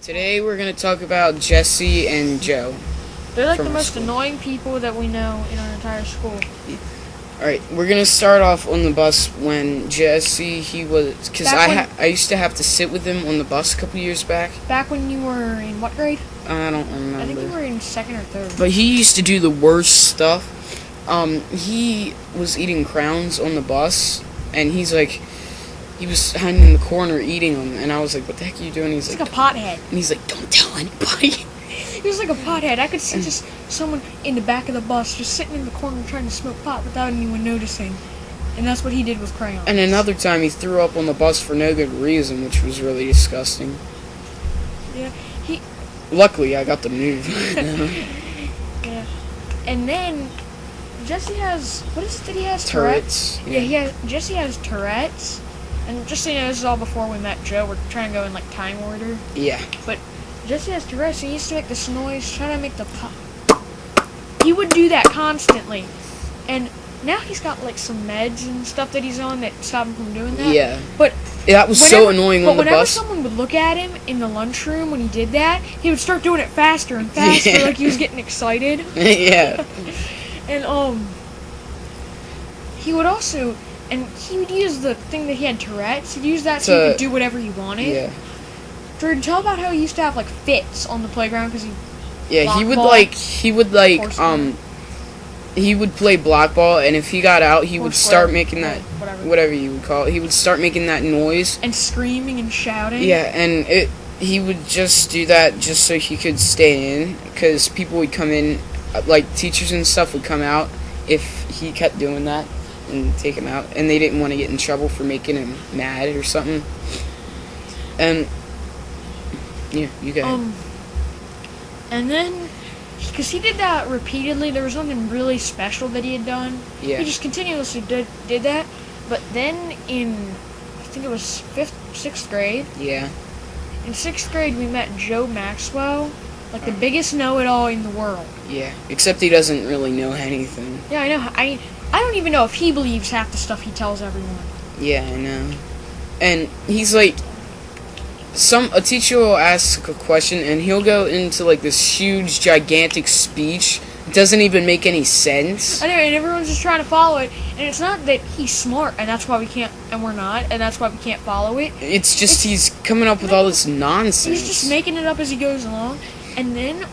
Today we're going to talk about Jesse and Joe. They're like From the our most school. annoying people that we know in our entire school. Alright, we're going to start off on the bus when Jesse, he was... Because I used to have to sit with him on the bus a couple years back. Back when you were in what grade? I don't remember. I think you were in second or third. But he used to do the worst stuff. He was eating crowns on the bus, and he was hiding in the corner eating them, and I was like, what the heck are you doing? He's like a pothead. And he's like, don't tell anybody. He was like a pothead. I could see just someone in the back of the bus just sitting in the corner trying to smoke pot without anyone noticing. And that's what he did with crayons. And another time he threw up on the bus for no good reason, which was really disgusting. Yeah, Luckily, I got to move. yeah. And then Jesse has, what is it that he has? Tourette's. Yeah, Jesse has Tourette's. And just so you know, this is all before we met Joe. We're trying to go in like time order. Yeah. But Jesse has Tourette's. He used to make this noise, trying to make the pop. He would do that constantly. And now he's got like some meds and stuff that he's on that stop him from doing that. Yeah. But that was so annoying on the whenever bus. someone would look at him in the lunchroom when he did that, he would start doing it faster and faster, Yeah. like he was getting excited. Yeah. And he would also, and he would use the thing that he had Tourette's. He'd use that so he could do whatever he wanted. Yeah. Jordan, tell about how he used to have like fits on the playground because he. Yeah, he would play block ball, and if he got out, he would start making that, whatever you would call it, he would start making that noise. And screaming and shouting. Yeah, and he would just do that just so he could stay in, because people would come in, like teachers and stuff would come out if he kept doing that and take him out, and they didn't want to get in trouble for making him mad or something. And yeah, you go ahead. And then, because he did that repeatedly, there was nothing really special that he had done. Yeah. He just continuously did that. But then in, I think it was 6th grade. Yeah. In 6th grade, we met Joe Maxwell, like the biggest know-it-all in the world. Yeah, except he doesn't really know anything. Yeah, I know. I don't even know if he believes half the stuff he tells everyone. Yeah, I know. And he's like, a teacher will ask a question, and he'll go into like this huge, gigantic speech. It doesn't even make any sense. I know, and everyone's just trying to follow it. And it's not that he's smart, and that's why we can't, and we're not, and that's why we can't follow it. It's just he's coming up with all this nonsense. He's just making it up as he goes along. And then,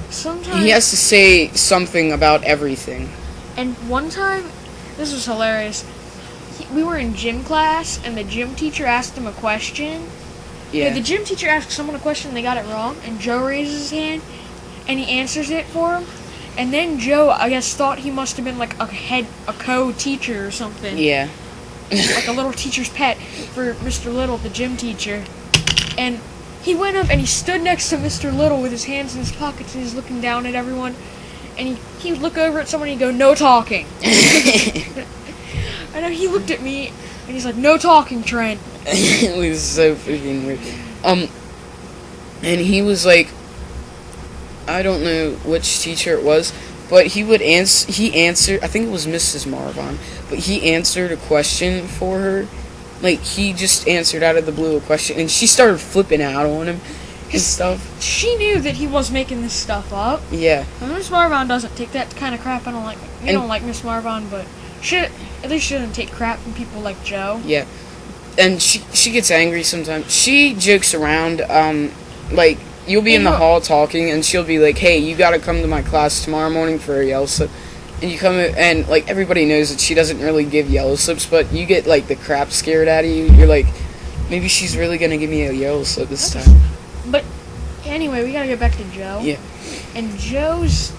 sometimes... He has to say something about everything. And one time, this was hilarious. We were in gym class, and the gym teacher asked him a question. Yeah. The gym teacher asked someone a question, and they got it wrong, and Joe raises his hand, and he answers it for him. And then Joe, I guess, thought he must have been like a co-teacher or something. Yeah. Like a little teacher's pet for Mr. Little, the gym teacher. And he went up and he stood next to Mr. Little with his hands in his pockets and he's looking down at everyone. And he would look over at someone and he'd go, "No talking." I know, he looked at me and he's like, "No talking, Trent." It was so freaking weird. And he was like, I don't know which teacher it was, but he answered, I think it was Mrs. Marvon, but he answered a question for her. Like, he just answered out of the blue a question, and she started flipping out on him and stuff. She knew that he was making this stuff up. Yeah. And Miss Marvon doesn't take that kind of crap. I don't like, don't like Miss Marvon, but at least she doesn't take crap from people like Joe. Yeah. And she gets angry sometimes. She jokes around, like, you'll be in the hall talking, and she'll be like, "Hey, you gotta come to my class tomorrow morning for a yellow slip." And you come in, and, like, everybody knows that she doesn't really give yellow slips, but you get, like, the crap scared out of you. You're like, maybe she's really gonna give me a yellow slip this time. But, anyway, we gotta get back to Joe. Yeah. And Joe's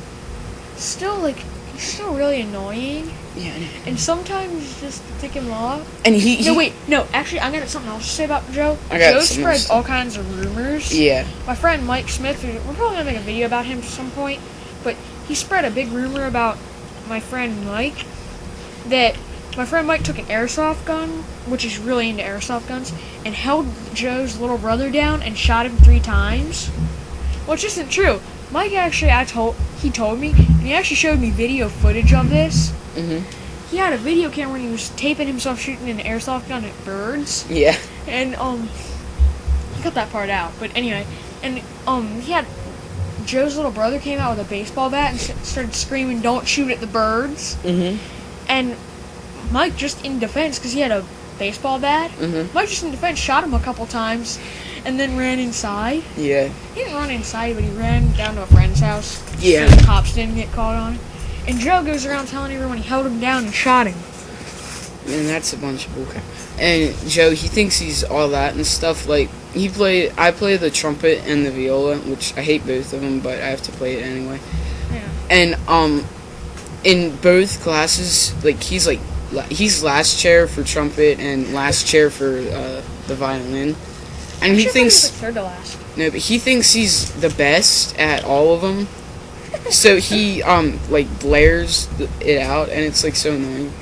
still, like, he's still really annoying. Yeah, I know. And sometimes just to tick him off. And Actually, I got something else to say about Joe. I got Joe something spreads else. all kinds of rumors. Yeah. My friend Mike Smith, we're probably gonna make a video about him at some point, but he spread a big rumor about my friend Mike, that my friend Mike took an airsoft gun, which is really into airsoft guns, and held Joe's little brother down and shot him 3 times. Which isn't true. Mike actually, he told me, and he actually showed me video footage of this. Mhm. He had a video camera when he was taping himself shooting an airsoft gun at birds. Yeah. And he cut that part out. But anyway, and he had Joe's little brother came out with a baseball bat and started screaming, "Don't shoot at the birds!" Mm-hmm. And Mike, just in defense, because he had a baseball bat, Mike just in defense shot him a couple times, and then ran inside. Yeah. He didn't run inside, but he ran down to a friend's house. Yeah. So the cops didn't get caught on it. And Joe goes around telling everyone he held him down and shot him. And that's a bunch of bullcrap. And Joe, he thinks he's all that and stuff. Like, I play the trumpet and the viola, which I hate both of them, but I have to play it anyway. Yeah. And, in both classes, like, he's last chair for trumpet and last chair for, the violin. And he thinks, like third to last. no, but he thinks he's the best at all of them. So he, like, blares it out, and it's, like, so annoying.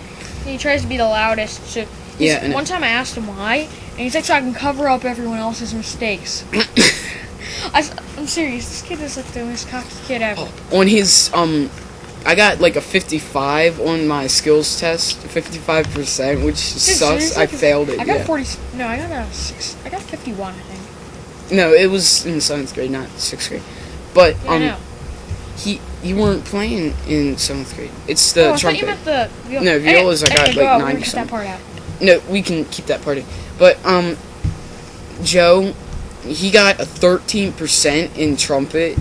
He tries to be the loudest. So Yeah, one time I asked him why, and he's like, so I can cover up everyone else's mistakes. I'm serious. This kid is like the most cocky kid ever. On his, I got like a 55 on my skills test, 55%, which sucks. Seriously? I failed it. I got yeah. 40. No, I got a 6. I got 51, I think. No, it was in 7th grade, not 6th grade. But Yeah, I know. you weren't playing in 7th grade. It's the I trumpet. thought you meant the viola. No, violas I got, anyway, like, go out. 90 We're gonna cut that part out. No, we can keep that part in. But Joe, he got a 13% in trumpet.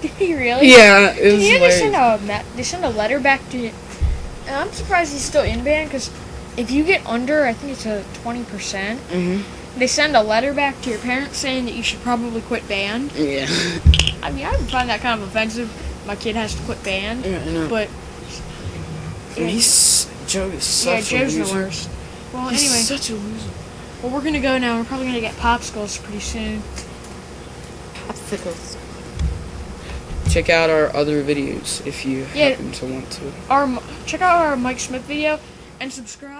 Did he really? Yeah, it was Can you hilarious. they send a letter back to? And I'm surprised he's still in band because if you get under, I think it's a 20%. They send a letter back to your parents saying that you should probably quit band. Yeah. I mean, I would find that kind of offensive. My kid has to quit band. Yeah, I know. But And Joe is such Joe's a loser. the worst. Well, He's anyway, such a loser. well, we're gonna go now. We're probably gonna get popsicles pretty soon. Popsicles. Check out our other videos if you happen to want to. Check out our Mike Smith video and subscribe.